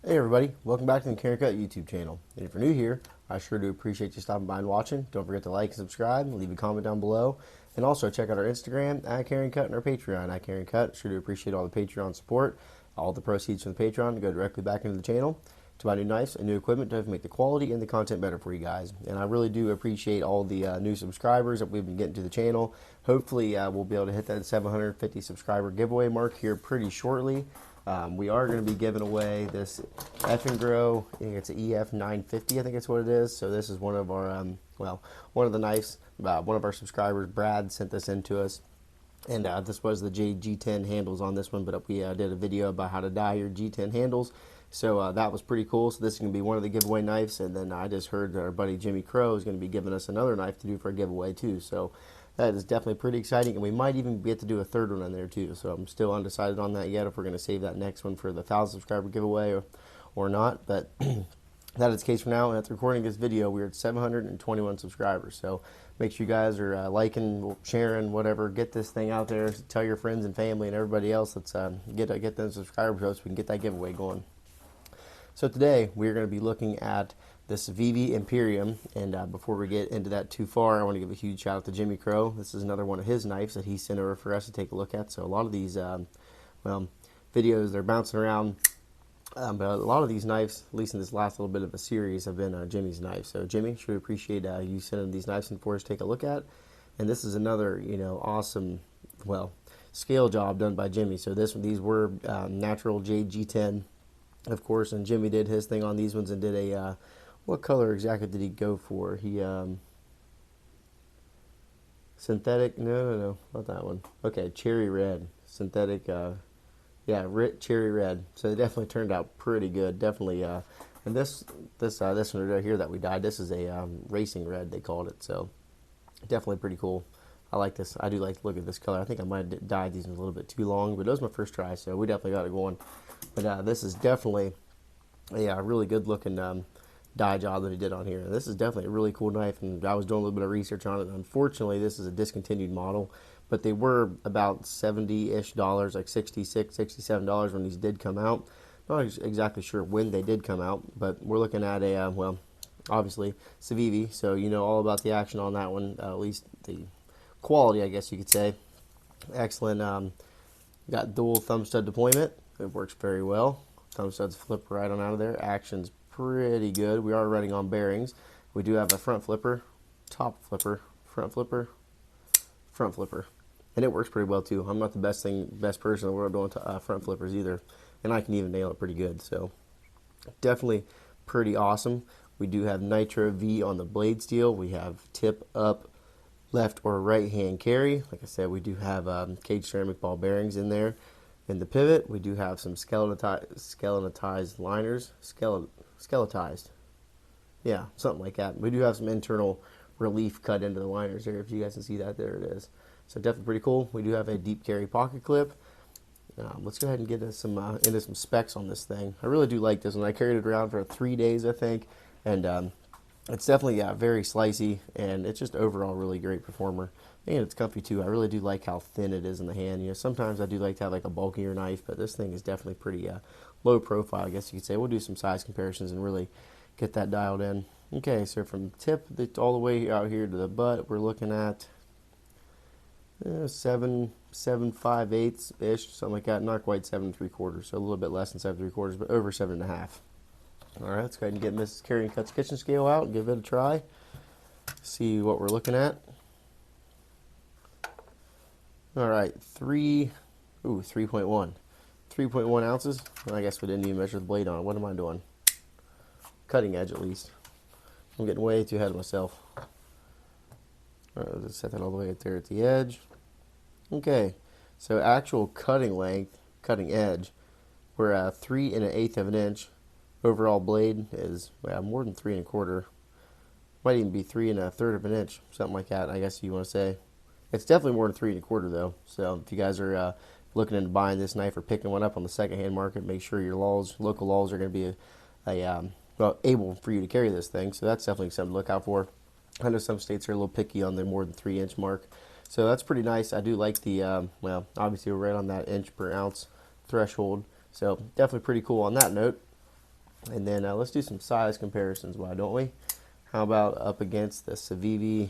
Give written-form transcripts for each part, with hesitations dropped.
Hey everybody, welcome back to the Carryandcut YouTube channel. And if you're new here, I sure do appreciate you stopping by and watching. Don't forget to like and subscribe and leave a comment down below. And also check out our Instagram at Carryandcut and our Patreon at Carryandcut. Sure do appreciate all the Patreon support. All the proceeds from the Patreon go directly back into the channel to buy new knives and new equipment to make the quality and the content better for you guys. And I really do appreciate all the new subscribers that we've been getting to the channel. Hopefully we'll be able to hit that 750 subscriber giveaway mark here pretty shortly. We are going to be giving away this Grow. I think it's an EF 950. I think it's what it is. So this is one of our, one of the knives. One of our subscribers, Brad, sent this in to us. And this was the G10 handles on this one, but we did a video about how to dye your G10 handles. So that was pretty cool. So this is going to be one of the giveaway knives. And then I just heard that our buddy Jimmie Crowe is going to be giving us another knife to do for a giveaway too. So that is definitely pretty exciting, and we might even get to do a third one in there too. So I'm still undecided on that yet, if we're going to save that next one for the 1,000 subscriber giveaway or not. But that is the case for now. And after recording this video, we're at 721 subscribers. So make sure you guys are liking, sharing, whatever. Get this thing out there. Tell your friends and family and everybody else. Let's get them subscribers so we can get that giveaway going. So today we're going to be looking at the Civivi Imperium, and before we get into that too far, I want to give a huge shout out to Jimmie Crowe. This is another one of his knives that he sent over for us to take a look at. So a lot of these videos, they're bouncing around, but a lot of these knives, at least in this last little bit of a series, have been Jimmie's knives. So Jimmie, sure appreciate you sending these knives in for us to take a look at. And this is another awesome scale job done by Jimmie. So these were natural jade G10, of course, and Jimmie did his thing on these ones and did a what color exactly did he go for? He synthetic? No, not that one. Okay, cherry red, synthetic. Cherry red. So they definitely turned out pretty good. Definitely. And this one right here that we dyed, this is a racing red, they called it. So definitely pretty cool. I like this. I do like to look at this color. I think I might have dyed these a little bit too long, but it was my first try, so we definitely got it going. But this is definitely a really good looking dye job that he did on here. This is definitely a really cool knife, and I was doing a little bit of research on it. Unfortunately, this is a discontinued model, but they were about $70-ish, like $66, $67 when these did come out. Not exactly sure when they did come out, but we're looking at a, obviously, Civivi, so you know all about the action on that one, at least the quality, I guess you could say. Excellent. Got dual thumb stud deployment. It works very well. Thumb studs flip right on out of there. Action's pretty good. We are running on bearings. We do have a front flipper, top flipper, front flipper, front flipper, and it works pretty well too. I'm not the best person in the world doing front flippers either, and I can even nail it pretty good. So definitely pretty awesome. We do have Nitro V on the blade steel. We have tip up, left or right hand carry. Like I said, we do have cage ceramic ball bearings in there. In the pivot, we do have some skeletized liners. Skeletized. Yeah, something like that. We do have some internal relief cut into the liners there. If you guys can see that, there it is. So definitely pretty cool. We do have a deep carry pocket clip. Let's go ahead and get into some specs on this thing. I really do like this one. I carried it around for 3 days, I think, and it's definitely very slicey, and it's just overall really great performer. And it's comfy too. I really do like how thin it is in the hand. Sometimes I do like to have like a bulkier knife, but this thing is definitely pretty low profile, I guess you could say. We'll do some size comparisons and really get that dialed in. Okay, so from tip all the way out here to the butt, we're looking at 7.5/8 ish, something like that. Not quite 7.75, so a little bit less than 7.75, but over 7.5. All right, let's go ahead and get Mrs. Carryandcut's kitchen scale out and give it a try. See what we're looking at. All right, 3.1. 3.1 ounces. Well, I guess we didn't even measure the blade on it. What am I doing? Cutting edge, at least. I'm getting way too ahead of myself. All right, let's set that all the way up there at the edge. Okay, so actual cutting length, cutting edge, we're at 3 1/8 of an inch. Overall blade is more than 3 1/4. Might even be 3 1/3 of an inch, something like that, I guess you want to say. It's definitely more than 3 1/4 though. So if you guys are looking into buying this knife or picking one up on the secondhand market, make sure your local laws are going to be able for you to carry this thing. So that's definitely something to look out for. I know some states are a little picky on the more than 3 inch mark. So that's pretty nice. I do like the, obviously we're right on that inch per ounce threshold. So definitely pretty cool on that note. And then let's do some size comparisons, why don't we? How about up against the Civivi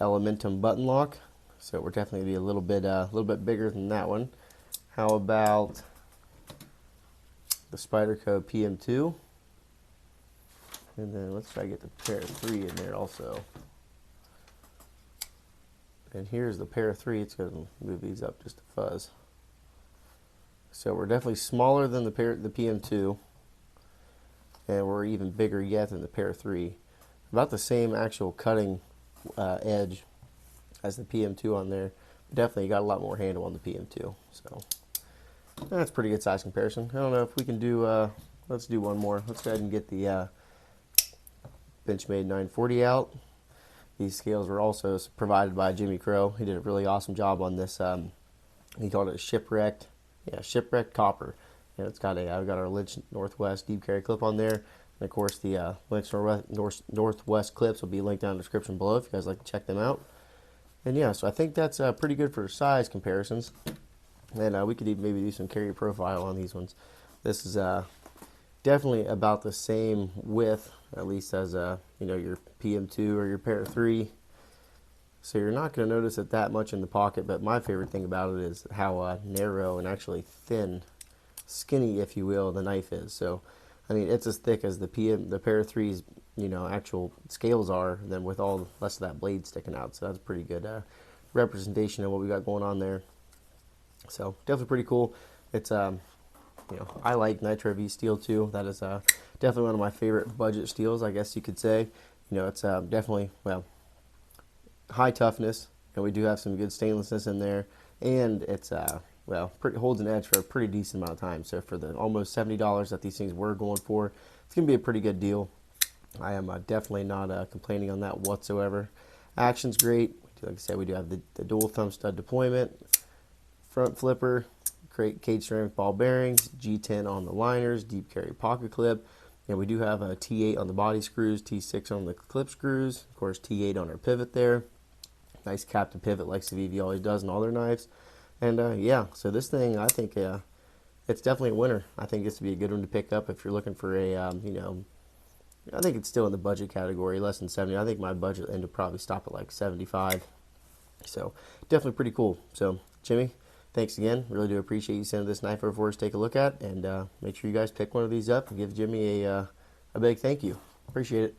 Elementum button lock? So we're definitely gonna be a little bit bigger than that one. How about the Spyderco PM2? And then let's try to get the pair 3 in there also. And here's the pair 3. It's going to move these up just a fuzz. So we're definitely smaller than the PM2, and we're even bigger yet than the pair 3. About the same actual cutting edge as the PM2 on there. Definitely got a lot more handle on the PM2. So that's pretty good size comparison. I don't know if we can do. Let's do one more. Let's go ahead and get the Benchmade 940 out. These scales were also provided by Jimmie Crowe. He did a really awesome job on this. He called it shipwrecked copper. And it's got I've got our Lynch Northwest deep carry clip on there. And of course the Lynch Northwest clips will be linked down in the description below if you guys like to check them out. And yeah, so I think that's pretty good for size comparisons. And we could even maybe do some carry profile on these ones. This is definitely about the same width, at least as your PM2 or your pair 3. So you're not going to notice it that much in the pocket, but my favorite thing about it is how narrow and actually thin, skinny, if you will, the knife is. So, I mean, it's as thick as the pair 3's, actual scales are, than with all the rest of that blade sticking out. So that's pretty good representation of what we got going on there. So definitely pretty cool. It's I like Nitro V steel too. That is definitely one of my favorite budget steels, I guess you could say. It's definitely, high toughness, and we do have some good stainlessness in there, and it's holds an edge for a pretty decent amount of time. So for the almost $70 that these things were going for, it's gonna be a pretty good deal. I am definitely not complaining on that whatsoever. Action's great. Like I said, we do have the dual thumb stud deployment, front flipper, cage ceramic ball bearings, G10 on the liners, deep carry pocket clip, and we do have a T8 on the body screws, T6 on the clip screws, of course T8 on our pivot there. Nice cap to pivot like Civivi always does in all their knives. And yeah, so this thing, I think it's definitely a winner. I think this would be a good one to pick up if you're looking for a, I think it's still in the budget category, less than 70. I think my budget end up probably stop at like 75. So definitely pretty cool. So Jimmie, thanks again. Really do appreciate you sending this knife over for us to take a look at, and make sure you guys pick one of these up and give Jimmie a big thank you. Appreciate it.